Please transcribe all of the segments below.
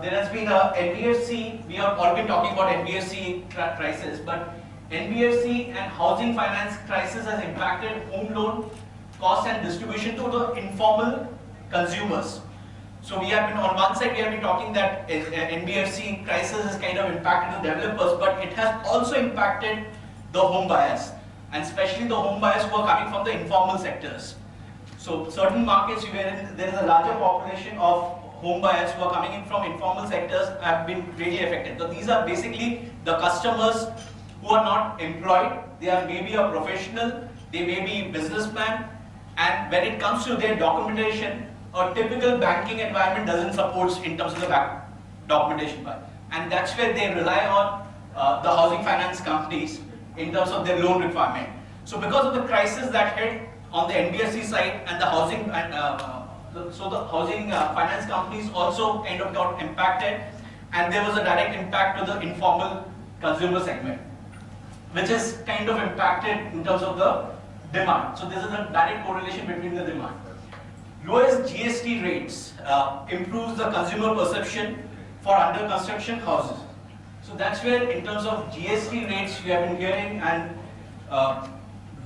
there has been a NBFC, we have all been talking about NBFC crisis, but NBFC and housing finance crisis has impacted home loan cost and distribution to the informal consumers. So we have been, on one side we have been talking that NBFC crisis has kind of impacted the developers, but it has also impacted the home buyers, and especially the home buyers who are coming from the informal sectors. So certain markets where there is a larger population of home buyers who are coming in from informal sectors have been really affected. So these are basically the customers who are not employed, they are maybe a professional, they may be businessman, and when it comes to their documentation, a typical banking environment doesn't support in terms of the documentation part. And that's where they rely on the housing finance companies in terms of their loan requirement. So because of the crisis that hit on the NBFC side and the housing, so the housing finance companies also kind of got impacted, and there was a direct impact to the informal consumer segment, which is kind of impacted in terms of the demand. So this is a direct correlation between the demand. Lowest GST rates improves the consumer perception for under construction houses. So that's where in terms of GST rates you have been hearing, and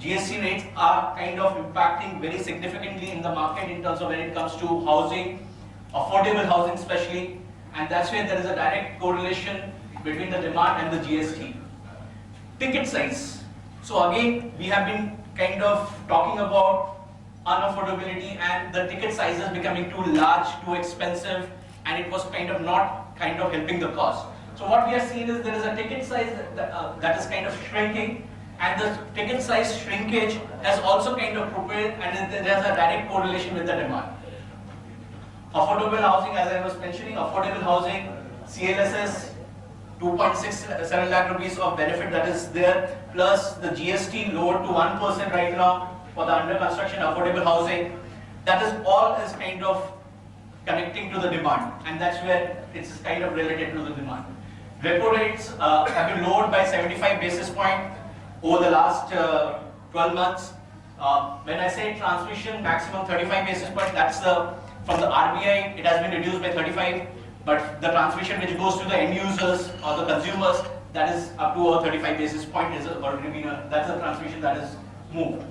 GST rates are kind of impacting very significantly in the market in terms of when it comes to housing, affordable housing especially, and that's where there is a direct correlation between the demand and the GST. Ticket size. So again, we have been kind of talking about unaffordability and the ticket sizes becoming too large, too expensive, and it was kind of not helping the cause. So what we are seeing is there is a ticket size that is kind of shrinking, and the ticket size shrinkage has also kind of propelled, and there is a direct correlation with the demand. Affordable housing, as I was mentioning, affordable housing, CLSS, 2.67 lakh rupees of benefit that is there, plus the GST lowered to 1% right now for the under construction affordable housing. That is all is kind of connecting to the demand, and that's where it's kind of related to the demand. Repo rates have been lowered by 75 basis points over the last 12 months. When I say transmission maximum 35 basis points, that's from the RBI, it has been reduced by 35, but the transmission which goes to the end users or the consumers, that is up to 35 basis points, that's the transmission that is moved.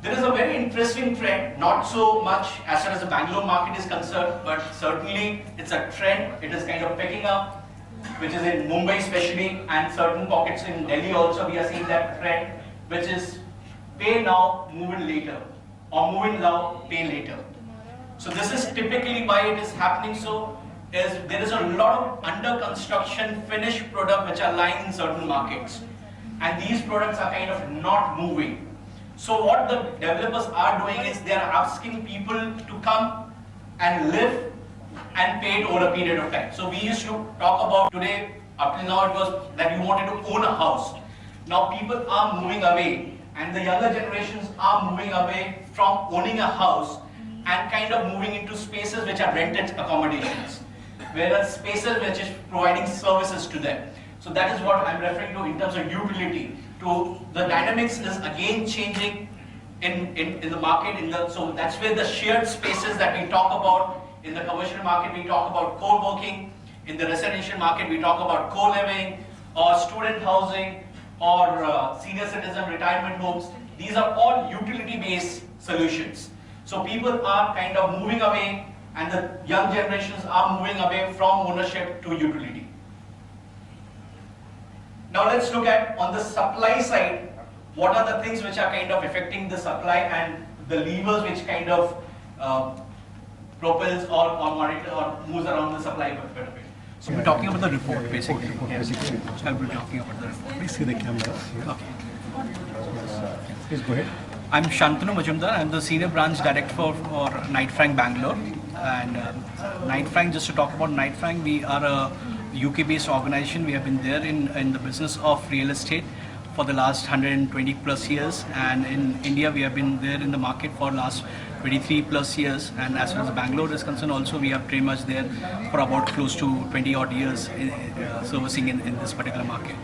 There is a very interesting trend, not so much as far as the Bangalore market is concerned, but certainly it's a trend, it is kind of picking up, which is in Mumbai especially, and certain pockets in Delhi also we are seeing that trend, which is pay now, move in later, or move in now, pay later. So this is typically why it is happening so, is there is a lot of under construction finished product which are lying in certain markets, and these products are kind of not moving. So what the developers are doing is they are asking people to come and live and pay it over a period of time. So we used to talk about today, up till now it was that you wanted to own a house. Now people are moving away, and the younger generations are moving away from owning a house and kind of moving into spaces which are rented accommodations, whereas spaces which is providing services to them. So that is what I'm referring to in terms of utility. To the dynamics is again changing in the market. So that's where the shared spaces that we talk about in the commercial market, we talk about co-working. In the residential market, we talk about co-living or student housing or senior citizen retirement homes. These are all utility-based solutions. So people are kind of moving away, and the young generations are moving away from ownership to utility. Now let's look at on the supply side, what are the things which are kind of affecting the supply and the levers which kind of propels or monitor or moves around the supply bit of it. So we're talking about the report basically. So I'll be talking about the report. Please see the camera. Okay. Please go ahead. I'm Shantanu Majumdar. I'm the Senior Branch Director for Knight Frank Bangalore. And Knight Frank, just to talk about Knight Frank, we are a UK-based organization. We have been there in the business of real estate for the last 120 plus years, and in India we have been there in the market for last 23 plus years, and as far as Bangalore is concerned also we have pretty much there for about close to 20 odd years servicing in this particular market.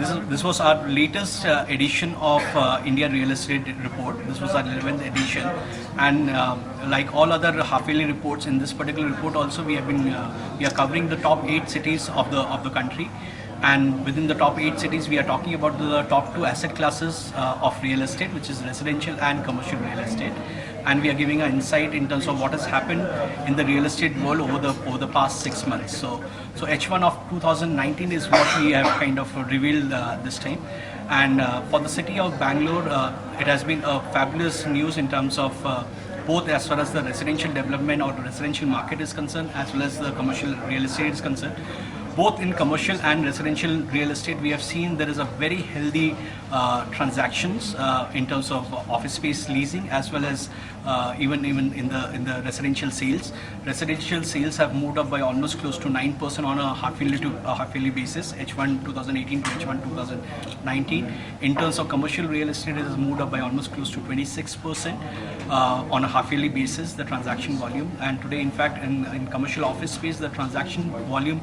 This was our latest edition of India Real Estate Report. This was our 11th edition, and like all other half-yearly reports, in this particular report also we are covering the top 8 cities of the country. And within the top 8 cities, we are talking about the top 2 asset classes of real estate, which is residential and commercial real estate. And we are giving an insight in terms of what has happened in the real estate world over the past 6 months. So H1 of 2019 is what we have kind of revealed this time. And for the city of Bangalore, it has been a fabulous news in terms of both as far as the residential development or the residential market is concerned, as well as the commercial real estate is concerned. Both in commercial and residential real estate, we have seen there is a very healthy transactions in terms of office space leasing, as well as even in the residential sales. Residential sales have moved up by almost close to 9% on a half-yearly basis, H1 2018 to H1 2019. In terms of commercial real estate, it has moved up by almost close to 26% on a half-yearly basis, the transaction volume. And today, in fact, in commercial office space, the transaction volume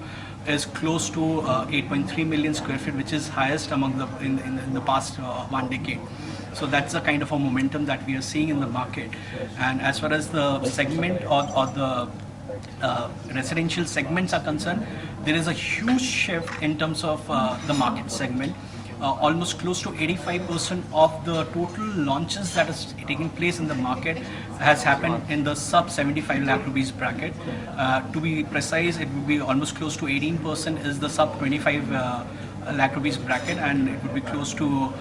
is close to 8.3 million square feet, which is highest among in the past 1 decade. So that's the kind of a momentum that we are seeing in the market. And as far as the segment or the residential segments are concerned, there is a huge shift in terms of the market segment. Almost close to 85% of the total launches that is taking place in the market has happened in the sub 75 lakh rupees bracket. To be precise, it would be almost close to 18% is the sub 25 lakh rupees bracket, and it would be close to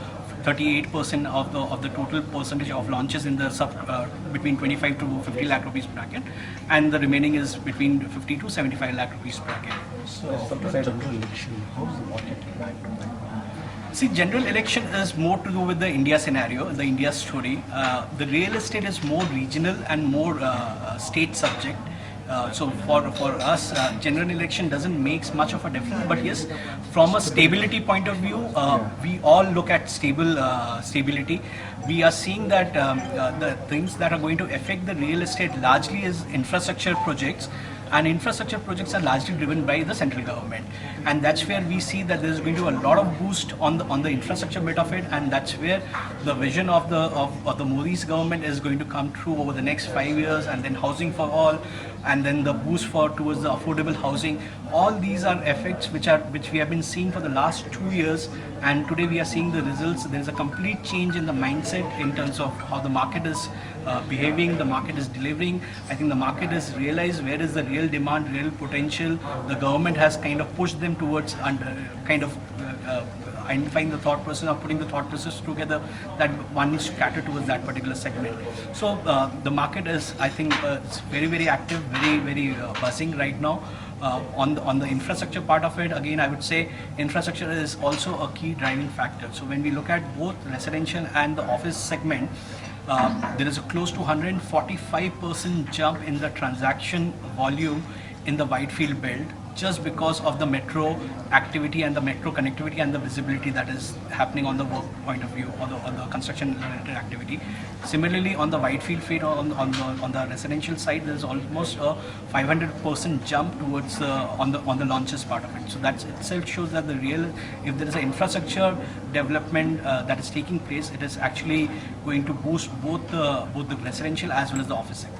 38% of the total percentage of launches in the between 25 to 50 lakh rupees bracket, and the remaining is between 50 to 75 lakh rupees bracket. So after the general election, how is the market impacted? See, general election is more to do with the India scenario, the India story. The real estate is more regional and more state subject. So for us, general election doesn't make much of a difference. But yes, from a stability point of view, we all look at stability. We are seeing that the things that are going to affect the real estate largely is infrastructure projects. And infrastructure projects are largely driven by the central government, and that's where we see that there is going to be a lot of boost on the infrastructure bit of it, and that's where the vision of the Modi's government is going to come true over the next 5 years, and then housing for all, and then the boost towards the affordable housing. All these are effects which we have been seeing for the last 2 years, and today we are seeing the results. There is a complete change in the mindset in terms of how the market is behaving, the market is delivering. I think the market has realized where is the real demand, real potential. The government has kind of pushed them towards identifying the thought process or putting the thought process together that one needs to cater towards that particular segment. So the market is, I think, it's very, very active, very, very buzzing right now. On the infrastructure part of it, again, I would say infrastructure is also a key driving factor. So when we look at both residential and the office segment, there is a close to 145% jump in the transaction volume in the Whitefield belt, just because of the metro activity and the metro connectivity and the visibility that is happening on the work point of view or the construction related activity. Similarly, on the Whitefield field on the residential side, there is almost a 500% jump towards on the launches part of it. So that itself shows that if there is an infrastructure development that is taking place, it is actually going to boost both the residential as well as the office sector.